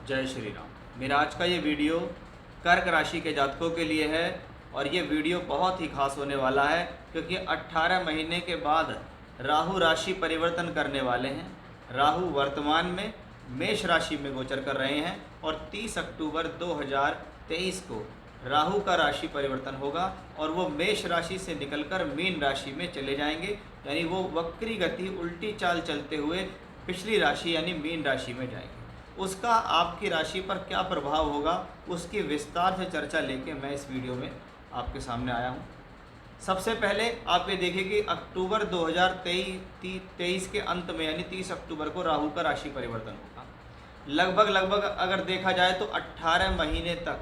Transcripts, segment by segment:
जय श्री राम। मेरा आज का ये वीडियो कर्क राशि के जातकों के लिए है और ये वीडियो बहुत ही खास होने वाला है क्योंकि 18 महीने के बाद राहु राशि परिवर्तन करने वाले हैं। राहु वर्तमान में मेष राशि में गोचर कर रहे हैं और 30 अक्टूबर 2023 को राहु का राशि परिवर्तन होगा और वो मेष राशि से निकलकर मीन राशि में चले जाएंगे, यानी वो वक्री गति उल्टी चाल चलते हुए पिछली राशि यानी मीन राशि में जाएंगे। उसका आपकी राशि पर क्या प्रभाव होगा उसकी विस्तार से चर्चा लेके मैं इस वीडियो में आपके सामने आया हूँ। सबसे पहले आप ये देखिए कि अक्टूबर 2023 के अंत में यानी 30 अक्टूबर को राहु का राशि परिवर्तन होगा। लगभग अगर देखा जाए तो 18 महीने तक,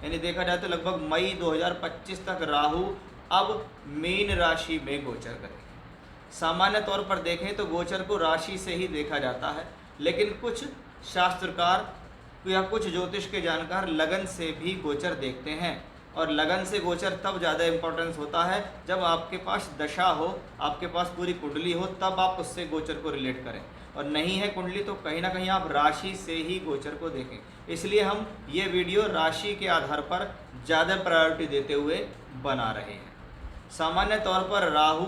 यानी देखा जाए तो लगभग मई 2025 तक राहु अब मीन राशि में गोचर करेंगे। सामान्य तौर पर देखें तो गोचर को राशि से ही देखा जाता है, लेकिन कुछ शास्त्रकार या कुछ ज्योतिष के जानकार लगन से भी गोचर देखते हैं और लगन से गोचर तब ज़्यादा इम्पोर्टेंस होता है जब आपके पास दशा हो, आपके पास पूरी कुंडली हो, तब आप उससे गोचर को रिलेट करें। और नहीं है कुंडली तो कहीं ना कहीं आप राशि से ही गोचर को देखें। इसलिए हम ये वीडियो राशि के आधार पर ज़्यादा प्रायोरिटी देते हुए बना रहे हैं। सामान्य तौर पर राहु,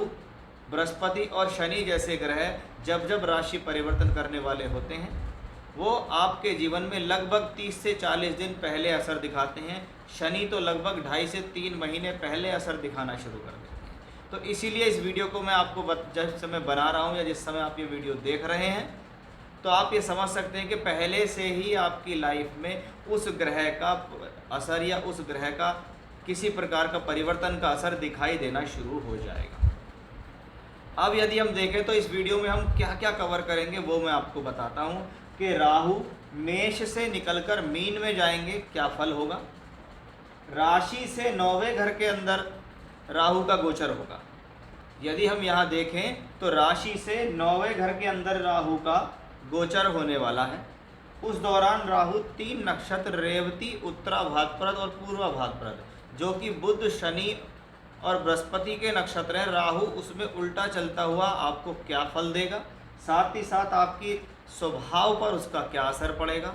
बृहस्पति और शनि जैसे ग्रह जब राशि परिवर्तन करने वाले होते हैं वो आपके जीवन में लगभग 30 से 40 दिन पहले असर दिखाते हैं। शनि तो लगभग 2.5 से 3 महीने पहले असर दिखाना शुरू कर देते हैं। तो इसीलिए इस वीडियो को मैं आपको जिस समय बना रहा हूँ या जिस समय आप ये वीडियो देख रहे हैं तो आप ये समझ सकते हैं कि पहले से ही आपकी लाइफ में उस ग्रह का असर या उस ग्रह का किसी प्रकार का परिवर्तन का असर दिखाई देना शुरू हो जाएगा। अब यदि हम देखें तो इस वीडियो में हम क्या क्या कवर करेंगे वो मैं आपको बताता हूँ कि राहु मेष से निकलकर मीन में जाएंगे, क्या फल होगा। राशि से 9वें घर के अंदर राहु का गोचर होगा। यदि हम यहाँ देखें तो राशि से 9वें घर के अंदर राहु का गोचर होने वाला है। उस दौरान राहु 3 नक्षत्र रेवती, उत्तरा भाद्रपद और पूर्वा भाद्रपद, जो कि बुध, शनि और बृहस्पति के नक्षत्र हैं, राहु उसमें उल्टा चलता हुआ आपको क्या फल देगा, साथ ही साथ आपकी स्वभाव पर उसका क्या असर पड़ेगा,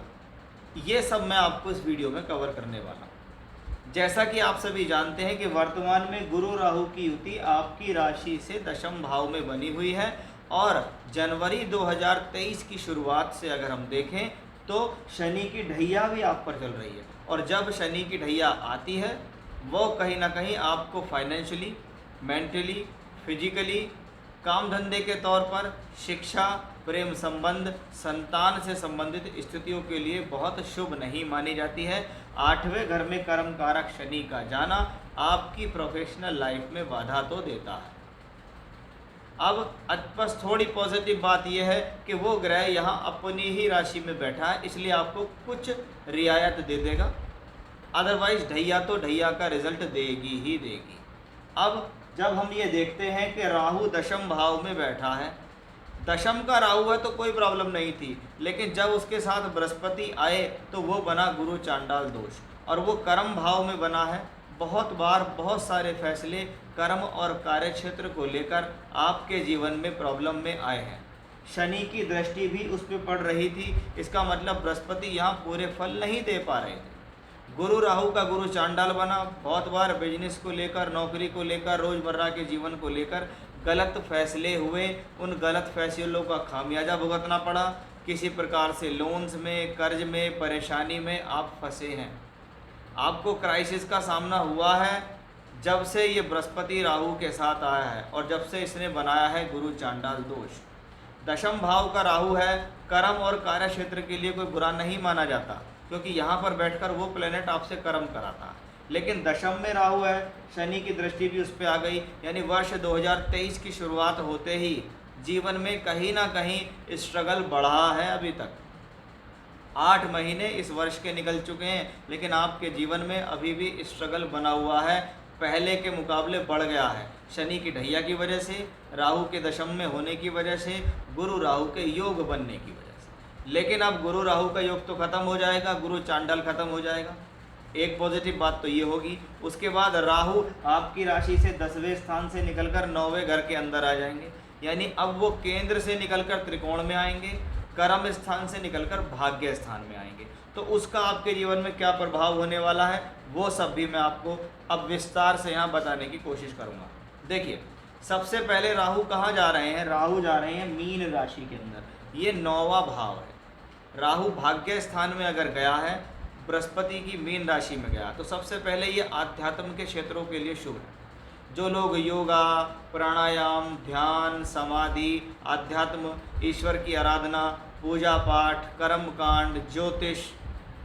ये सब मैं आपको इस वीडियो में कवर करने वाला हूँ। जैसा कि आप सभी जानते हैं कि वर्तमान में गुरु राहु की युति आपकी राशि से दशम भाव में बनी हुई है और जनवरी 2023 की शुरुआत से अगर हम देखें तो शनि की ढैया भी आप पर चल रही है और जब शनि की ढैया आती है वो कहीं ना कहीं आपको फाइनेंशियली, मेंटली, फिजिकली, काम धंधे के तौर पर, शिक्षा, प्रेम संबंध, संतान से संबंधित स्थितियों के लिए बहुत शुभ नहीं मानी जाती है। 8वें घर में कर्म कारक शनि का जाना आपकी प्रोफेशनल लाइफ में बाधा तो देता है। अब बस थोड़ी पॉजिटिव बात यह है कि वो ग्रह यहाँ अपनी ही राशि में बैठा है, इसलिए आपको कुछ रियायत दे देगा, अदरवाइज ढैया तो ढैया का रिजल्ट देगी ही देगी। अब जब हम ये देखते हैं कि राहु दशम भाव में बैठा है, दशम का राहु है तो कोई प्रॉब्लम नहीं थी, लेकिन जब उसके साथ बृहस्पति आए तो वो बना गुरु चांडाल दोष और वो कर्म भाव में बना है। बहुत बार बहुत सारे फैसले कर्म और कार्य क्षेत्र को लेकर आपके जीवन में प्रॉब्लम में आए हैं। शनि की दृष्टि भी उस पर पड़ रही थी, इसका मतलब बृहस्पति यहाँ पूरे फल नहीं दे पा रहे थे। गुरु राहु का गुरु चांडाल बना, बहुत बार बिजनेस को लेकर, नौकरी को लेकर, रोज़मर्रा के जीवन को लेकर गलत फैसले हुए, उन गलत फैसलों का खामियाजा भुगतना पड़ा। किसी प्रकार से लोन्स में, कर्ज में, परेशानी में आप फंसे हैं, आपको क्राइसिस का सामना हुआ है जब से ये बृहस्पति राहु के साथ आया है और जब से इसने बनाया है गुरु चांडाल दोष। दशम भाव का राहु है, कर्म और कार्य क्षेत्र के लिए कोई बुरा नहीं माना जाता क्योंकि यहाँ पर बैठकर वो प्लेनेट आपसे कर्म कराता है, लेकिन दशम में राहु है, शनि की दृष्टि भी उस पर आ गई, यानी वर्ष 2023 की शुरुआत होते ही जीवन में कहीं ना कहीं स्ट्रगल बढ़ा है। अभी तक 8 महीने इस वर्ष के निकल चुके हैं, लेकिन आपके जीवन में अभी भी स्ट्रगल बना हुआ है, पहले के मुकाबले बढ़ गया है। शनि की ढैया की वजह से, राहु के दशम में होने की वजह से, गुरु राहु के योग बनने की वजह से। लेकिन अब गुरु राहु का योग तो खत्म हो जाएगा, गुरु चांडाल खत्म हो जाएगा। एक पॉजिटिव बात तो ये होगी। उसके बाद राहु आपकी राशि से 10वें स्थान से निकलकर 9वें घर के अंदर आ जाएंगे, यानी अब वो केंद्र से निकलकर त्रिकोण में आएंगे। कर्म स्थान से निकलकर भाग्य स्थान में आएंगे। तो उसका आपके जीवन में क्या प्रभाव होने वाला है वो सब भी मैं आपको अब विस्तार से यहाँ बताने की कोशिश करूँगा। देखिए, सबसे पहले राहु कहाँ जा रहे हैं? राहु जा रहे हैं मीन राशि के अंदर। ये 9वां भाव है। राहु भाग्य स्थान में अगर गया है, बृहस्पति की मीन राशि में गया, तो सबसे पहले ये आध्यात्म के क्षेत्रों के लिए शुभ है। जो लोग योगा, प्राणायाम, ध्यान, समाधि, आध्यात्म, ईश्वर की आराधना, पूजा पाठ, कर्म कांड, ज्योतिष,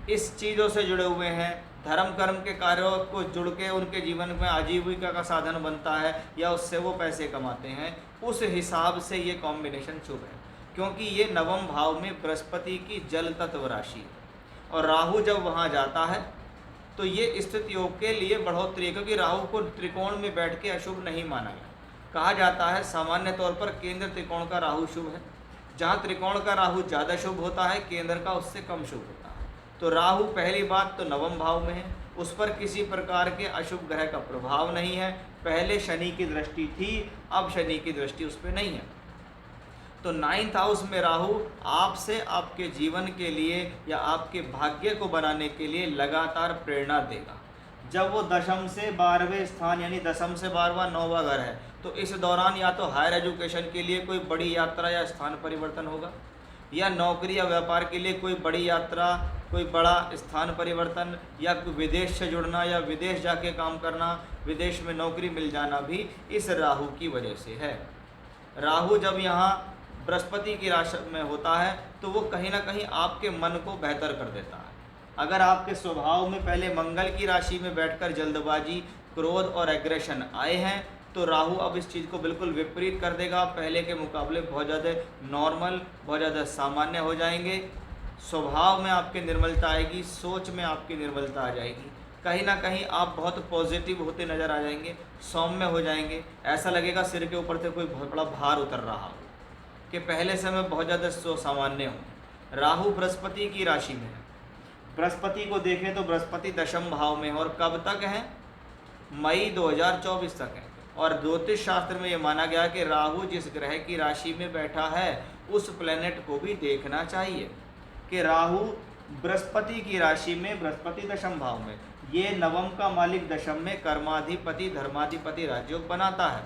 इस चीज़ों से जुड़े हुए हैं, धर्म कर्म के कार्यों को जुड़ के उनके जीवन में आजीविका का साधन बनता है या उससे वो पैसे कमाते हैं, उस हिसाब से ये कॉम्बिनेशन शुभ है। क्योंकि ये 9वें भाव में बृहस्पति की जल तत्व राशि है और राहु जब वहाँ जाता है तो ये स्थिति योग के लिए बढ़ोतरी है। क्योंकि राहु को त्रिकोण में बैठ के अशुभ नहीं माना गया। कहा जाता है सामान्य तौर पर केंद्र त्रिकोण का राहु शुभ है। जहाँ त्रिकोण का राहु ज़्यादा शुभ होता है, केंद्र का उससे कम शुभ होता है। तो राहु पहली बात तो 9वें भाव में है, उस पर किसी प्रकार के अशुभ ग्रह का प्रभाव नहीं है। पहले शनि की दृष्टि थी, अब शनि की दृष्टि उस पर नहीं है। तो 9th हाउस में राहु आपसे आपके जीवन के लिए या आपके भाग्य को बनाने के लिए लगातार प्रेरणा देगा। जब वो दशम से 12वें स्थान यानी दशम से 12वां 9वां घर है, तो इस दौरान या तो हायर एजुकेशन के लिए कोई बड़ी यात्रा या स्थान परिवर्तन होगा, या नौकरी या व्यापार के लिए कोई बड़ी यात्रा, कोई बड़ा स्थान परिवर्तन, या कोई विदेश से जुड़ना या विदेश जाके काम करना, विदेश में नौकरी मिल जाना भी इस राहु की वजह से है। राहु जब यहाँ बृहस्पति की राशि में होता है तो वो कहीं ना कहीं आपके मन को बेहतर कर देता है। अगर आपके स्वभाव में पहले मंगल की राशि में बैठकर जल्दबाजी, क्रोध और एग्रेशन आए हैं, तो राहु अब इस चीज़ को बिल्कुल विपरीत कर देगा। पहले के मुकाबले बहुत ज़्यादा नॉर्मल, बहुत ज़्यादा सामान्य हो जाएंगे। स्वभाव में आपकी निर्मलता आएगी, सोच में आपकी निर्मलता आ जाएगी। कहीं ना कहीं आप बहुत पॉजिटिव होते नज़र आ जाएंगे, सौम्य हो जाएंगे। ऐसा लगेगा सिर के ऊपर से कोई बहुत बड़ा भार उतर रहा हो, कि पहले से मैं बहुत ज़्यादा सामान्य हूँ। राहु बृहस्पति की राशि में है। बृहस्पति को देखें तो बृहस्पति दशम भाव में है और कब तक है? मई 2024 तक है। और ज्योतिष शास्त्र में ये माना गया कि राहु जिस ग्रह की राशि में बैठा है उस प्लेनेट को भी देखना चाहिए कि राहु बृहस्पति की राशि में, बृहस्पति दशम भाव में, ये 9वें का मालिक दशम में कर्माधिपति धर्माधिपति राजयोग बनाता है।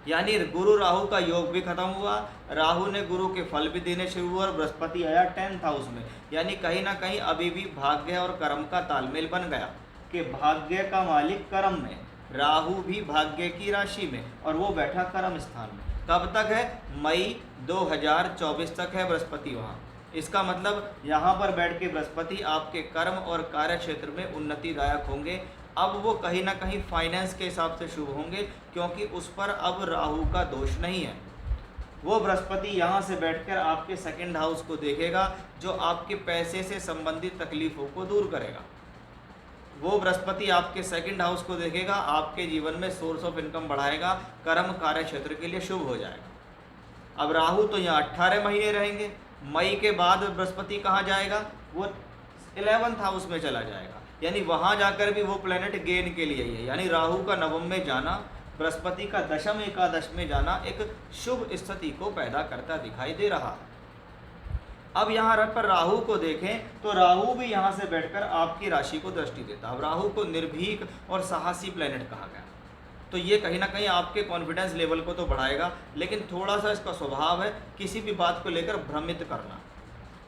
यानी गुरु राहु का योग भी खत्म हुआ, राहु ने गुरु के फल भी देने शुरू हुआ और बृहस्पति आया 10th हाउस में। यानी कहीं ना कहीं अभी भी भाग्य और कर्म का तालमेल बन गया कि भाग्य का मालिक कर्म में, राहु भी भाग्य की राशि में और वो बैठा कर्म स्थान में। कब तक है? मई 2024 तक है बृहस्पति वहाँ। इसका मतलब यहाँ पर बैठ के बृहस्पति आपके कर्म और कार्य क्षेत्र में उन्नतिदायक होंगे। अब वो कहीं ना कहीं फाइनेंस के हिसाब से शुभ होंगे, क्योंकि उस पर अब राहु का दोष नहीं है। वो बृहस्पति यहाँ से बैठकर आपके 2nd हाउस को देखेगा, जो आपके पैसे से संबंधित तकलीफ़ों को दूर करेगा। वो बृहस्पति आपके 2nd हाउस को देखेगा, आपके जीवन में सोर्स ऑफ इनकम बढ़ाएगा, कर्म कार्य क्षेत्र के लिए शुभ हो जाएगा। अब राहु तो यहाँ 18 महीने रहेंगे। मई के बाद बृहस्पति कहाँ जाएगा? वो 11th हाउस में चला जाएगा। यानी वहाँ जाकर भी वो प्लेनेट गेन के लिए ही है। यानी राहु का 9वें में जाना, बृहस्पति का दशम एकादश में जाना एक शुभ स्थिति को पैदा करता दिखाई दे रहा है। अब यहाँ पर राहु को देखें तो राहु भी यहाँ से बैठकर आपकी राशि को दृष्टि देता है। अब राहु को निर्भीक और साहसी प्लेनेट कहा गया, तो ये कहीं ना कहीं आपके कॉन्फिडेंस लेवल को तो बढ़ाएगा, लेकिन थोड़ा सा इसका स्वभाव है किसी भी बात को लेकर भ्रमित करना।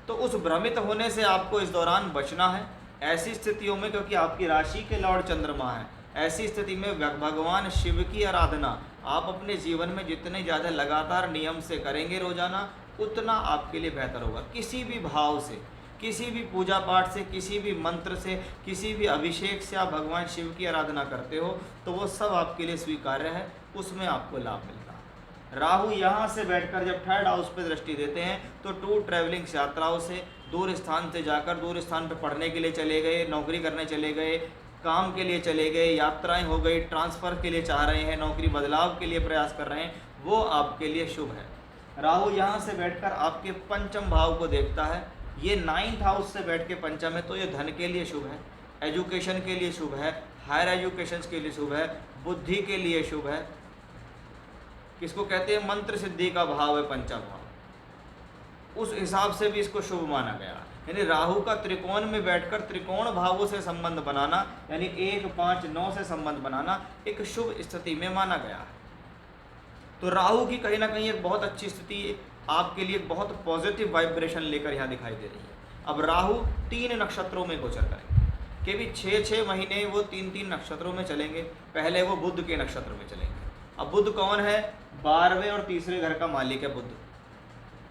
तो उस भ्रमित होने से आपको इस दौरान बचना है ऐसी स्थितियों में, क्योंकि आपकी राशि के लॉर्ड चंद्रमा है। ऐसी स्थिति में भगवान शिव की आराधना आप अपने जीवन में जितने ज़्यादा लगातार नियम से करेंगे रोजाना, उतना आपके लिए बेहतर होगा। किसी भी भाव से, किसी भी पूजा पाठ से, किसी भी मंत्र से, किसी भी अभिषेक से आप भगवान शिव की आराधना करते हो तो वो सब आपके लिए स्वीकार्य है, उसमें आपको लाभ मिलता है। राहु यहाँ से बैठकर जब 3rd हाउस पर दृष्टि देते हैं तो टूर ट्रैवलिंग यात्राओं से, दूर स्थान से जाकर दूर स्थान पर पढ़ने के लिए चले गए, नौकरी करने चले गए, काम के लिए चले गए, यात्राएं हो गई, ट्रांसफ़र के लिए चाह रहे हैं, नौकरी बदलाव के लिए प्रयास कर रहे हैं, वो आपके लिए शुभ है। राहु यहाँ से बैठकर आपके 5th भाव को देखता है। ये 9th हाउस से बैठ के 5th में, तो ये धन के लिए शुभ है, एजुकेशन के लिए शुभ है, हायर एजुकेशन के लिए शुभ है, बुद्धि के लिए शुभ है। किसको कहते हैं? मंत्र सिद्धि का भाव है 5th भाव। उस हिसाब से भी इसको शुभ माना गया। यानी राहु का त्रिकोण में बैठकर त्रिकोण भावों से संबंध बनाना, यानी 1, 5, 9 से संबंध बनाना एक शुभ स्थिति में माना गया है। तो राहु की कहीं ना कहीं एक बहुत अच्छी स्थिति आपके लिए एक बहुत पॉजिटिव वाइब्रेशन लेकर यहाँ दिखाई दे रही है। अब राहु 3 नक्षत्रों में गोचर करेंगे, कि भी 6-6 महीने वो 3-3 नक्षत्रों में चलेंगे। पहले वो बुध के नक्षत्र में चलेंगे। अब बुध कौन है? 12वें और तीसरे घर का मालिक है बुध।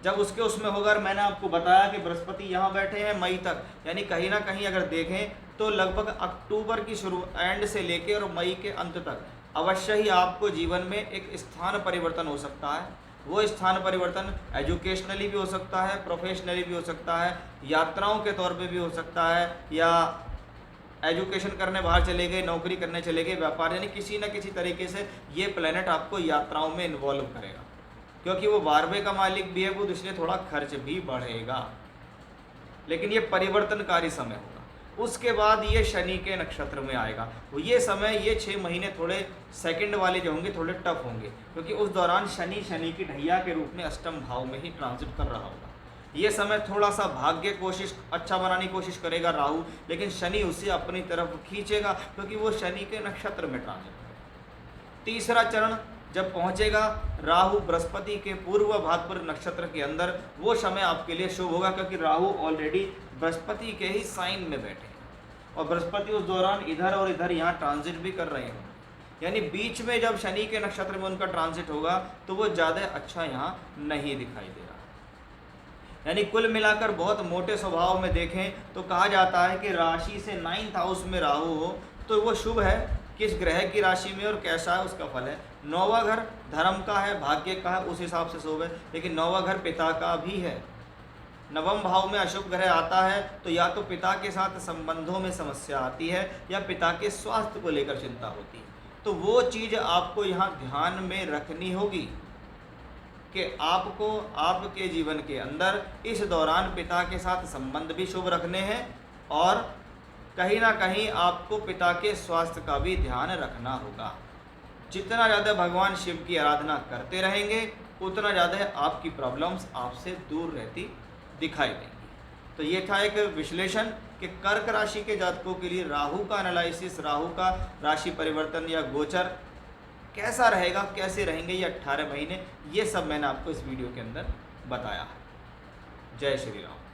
जब उसके उसमें होगा, और मैंने आपको बताया कि बृहस्पति यहाँ बैठे हैं मई तक, यानी कहीं ना कहीं अगर देखें तो लगभग अक्टूबर की शुरू एंड से लेके और मई के अंत तक अवश्य ही आपको जीवन में एक स्थान परिवर्तन हो सकता है। वो स्थान परिवर्तन एजुकेशनली भी हो सकता है, प्रोफेशनली भी हो सकता है, यात्राओं के तौर पे भी हो सकता है, या एजुकेशन करने बाहर चले गए, नौकरी करने चले गए, व्यापार, यानी किसी न किसी तरीके से ये प्लेनेट आपको यात्राओं में इन्वॉल्व करेगा। क्योंकि वो 12वें का मालिक भी है बुध, इसलिए थोड़ा खर्च भी बढ़ेगा, लेकिन ये परिवर्तनकारी समय होगा। उसके बाद ये शनि के नक्षत्र में आएगा। तो ये समय, ये 6 महीने थोड़े सेकंड वाले जो होंगे थोड़े टफ होंगे, क्योंकि उस दौरान शनि की ढैया के रूप में अष्टम भाव में ही ट्रांजिट कर रहा होगा। ये समय थोड़ा सा भाग्य कोशिश अच्छा बनाने की कोशिश करेगा राहु, लेकिन शनि उसे अपनी तरफ खींचेगा, क्योंकि वो शनि के नक्षत्र में ट्रांजिट करेगा। तीसरा चरण जब पहुंचेगा राहु बृहस्पति के पूर्व भाद्र नक्षत्र के अंदर, वो समय आपके लिए शुभ होगा, क्योंकि राहु ऑलरेडी बृहस्पति के ही साइन में बैठे हैं और बृहस्पति उस दौरान इधर और इधर यहाँ ट्रांजिट भी कर रहे हैं। यानी बीच में जब शनि के नक्षत्र में उनका ट्रांजिट होगा तो वो ज़्यादा अच्छा यहाँ नहीं दिखाई दे रहा। यानी कुल मिलाकर बहुत मोटे स्वभाव में देखें तो कहा जाता है कि राशि से 9th हाउस में राहु हो तो वो शुभ है। किस ग्रह की राशि में और कैसा है उसका फल है। 9वां घर धर्म का है, भाग्य का है, उस हिसाब से शुभ है, लेकिन 9वां घर पिता का भी है। 9वें भाव में अशुभ ग्रह आता है तो या तो पिता के साथ संबंधों में समस्या आती है या पिता के स्वास्थ्य को लेकर चिंता होती है। तो वो चीज़ आपको यहाँ ध्यान में रखनी होगी कि आपको आपके जीवन के अंदर इस दौरान पिता के साथ संबंध भी शुभ रखने हैं और कहीं ना कहीं आपको पिता के स्वास्थ्य का भी ध्यान रखना होगा। जितना ज़्यादा भगवान शिव की आराधना करते रहेंगे उतना ज़्यादा आपकी प्रॉब्लम्स आपसे दूर रहती दिखाई देंगी। तो ये था एक विश्लेषण कि कर्क राशि के जातकों के लिए राहु का एनालिसिस, राहु का राशि परिवर्तन या गोचर कैसा रहेगा, कैसे रहेंगे ये 18 महीने, ये सब मैंने आपको इस वीडियो के अंदर बताया है। जय श्री राम।